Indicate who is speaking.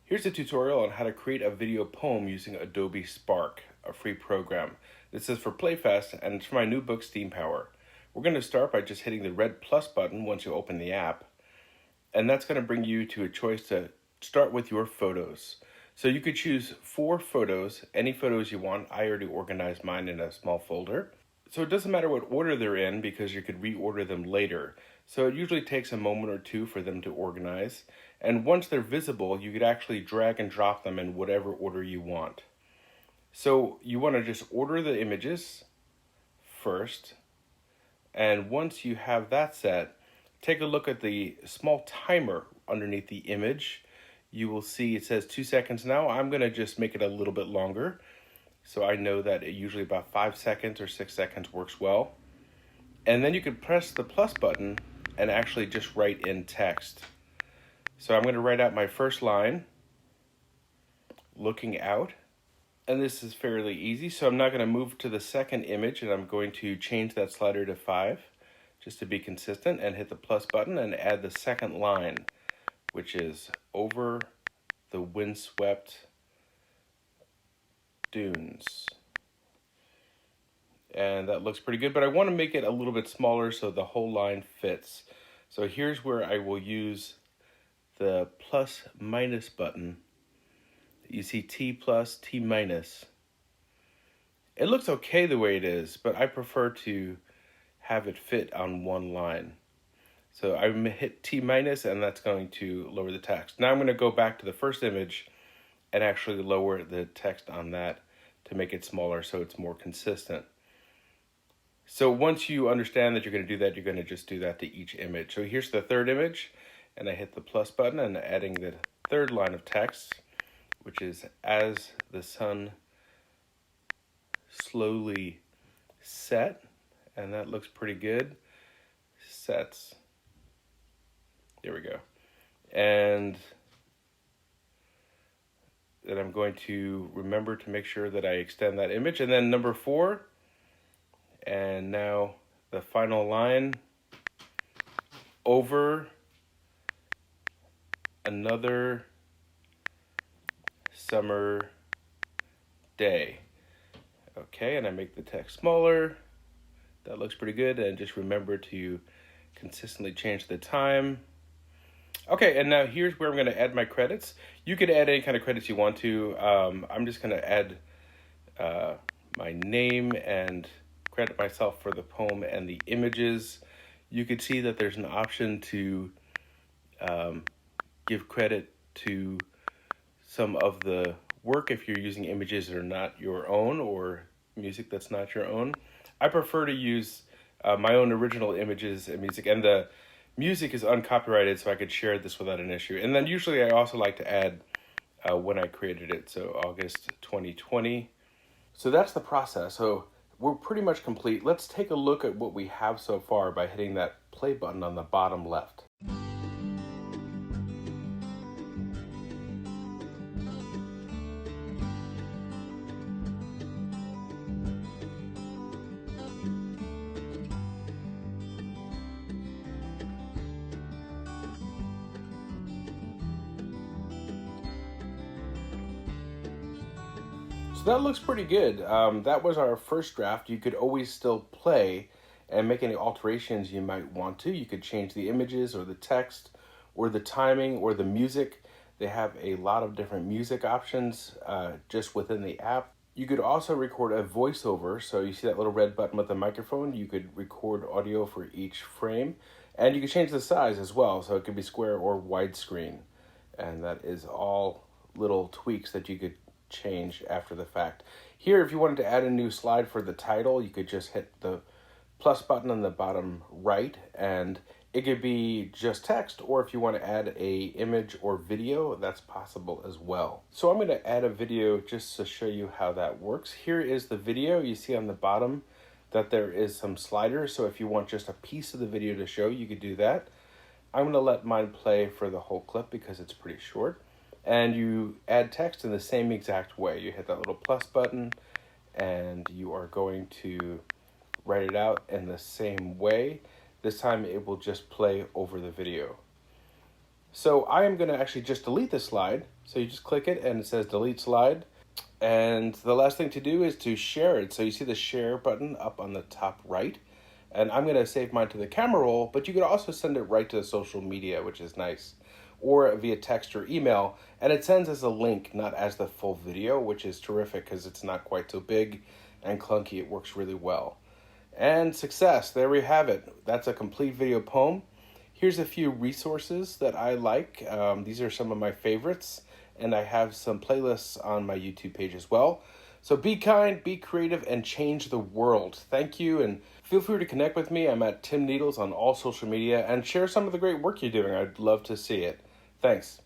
Speaker 1: Here's a tutorial on how to create a video poem using Adobe Spark, a free program. This is for Playfest and it's for my new book, Steam Power. We're going to start by just hitting the red plus button once you open the app. And that's going to bring you to a choice to start with your photos. So you could choose 4 photos, any photos you want. I already organized mine in a small folder. So it doesn't matter what order they're in because you could reorder them later. So it usually takes a moment or two for them to organize. And once they're visible, you could actually drag and drop them in whatever order you want. So you want to just order the images first. And once you have that set, take a look at the small timer underneath the image. You will see it says 2 seconds now. I'm going to just make it a little bit longer. So I know that usually about 5 seconds or 6 seconds works well. And then you can press the plus button and actually just write in text. So I'm going to write out my first line, looking out. And this is fairly easy. So I'm not going to move to the second image, and I'm going to change that slider to 5 just to be consistent, and hit the plus button and add the second line, which is over the windswept dunes. And that looks pretty good, but I want to make it a little bit smaller so the whole line fits. So here's where I will use the plus minus button. You see T plus, T minus. It looks okay the way it is, but I prefer to have it fit on one line. So I'm going to hit T minus, and that's going to lower the text. Now I'm going to go back to the first image and actually lower the text on that to make it smaller so it's more consistent. So once you understand that you're going to do that, you're going to just do that to each image. So here's the third image, and I hit the plus button and adding the third line of text, which is as the sun slowly set, and that looks pretty good. Sets. There we go. And then I'm going to remember to make sure that I extend that image. And then number 4, and now the final line, over another summer day. Okay, and I make the text smaller. That looks pretty good. And just remember to consistently change the time. Okay, and now here's where I'm going to add my credits. You could add any kind of credits you want to. I'm just going to add my name and credit myself for the poem and the images. You could see that there's an option to give credit to some of the work if you're using images that are not your own or music that's not your own. I prefer to use my own original images and music, and the music is uncopyrighted, so I could share this without an issue. And then usually I also like to add when I created it, so August 2020. So that's the process. So we're pretty much complete. Let's take a look at what we have so far by hitting that play button on the bottom left. So that looks pretty good. That was our first draft. You could always still play and make any alterations you might want to. You could change the images or the text or the timing or the music. They have a lot of different music options just within the app. You could also record a voiceover. So you see that little red button with the microphone. You could record audio for each frame. And you can change the size as well. So it could be square or widescreen. And that is all little tweaks that you could change after the fact. Here, if you wanted to add a new slide for the title, you could just hit the plus button on the bottom right, and it could be just text, or if you want to add a image or video, that's possible as well. So I'm going to add a video just to show you how that works. Here is the video. You see on the bottom that there is some sliders, so if you want just a piece of the video to show, you could do that. I'm going to let mine play for the whole clip because it's pretty short. And you add text in the same exact way. You hit that little plus button, and you are going to write it out in the same way. This time it will just play over the video. So I am going to actually just delete this slide. So you just click it and it says delete slide. And the last thing to do is to share it. So you see the share button up on the top right. And I'm going to save mine to the camera roll, but you could also send it right to the social media, which is nice, or via text or email. And it sends as a link, not as the full video, which is terrific because it's not quite so big and clunky. It works really well. And success, there we have it. That's a complete video poem. Here's a few resources that I like. These are some of my favorites, and I have some playlists on my YouTube page as well. So be kind, be creative, and change the world. Thank you, and feel free to connect with me. I'm at Tim Needles on all social media, and share some of the great work you're doing. I'd love to see it. Thanks.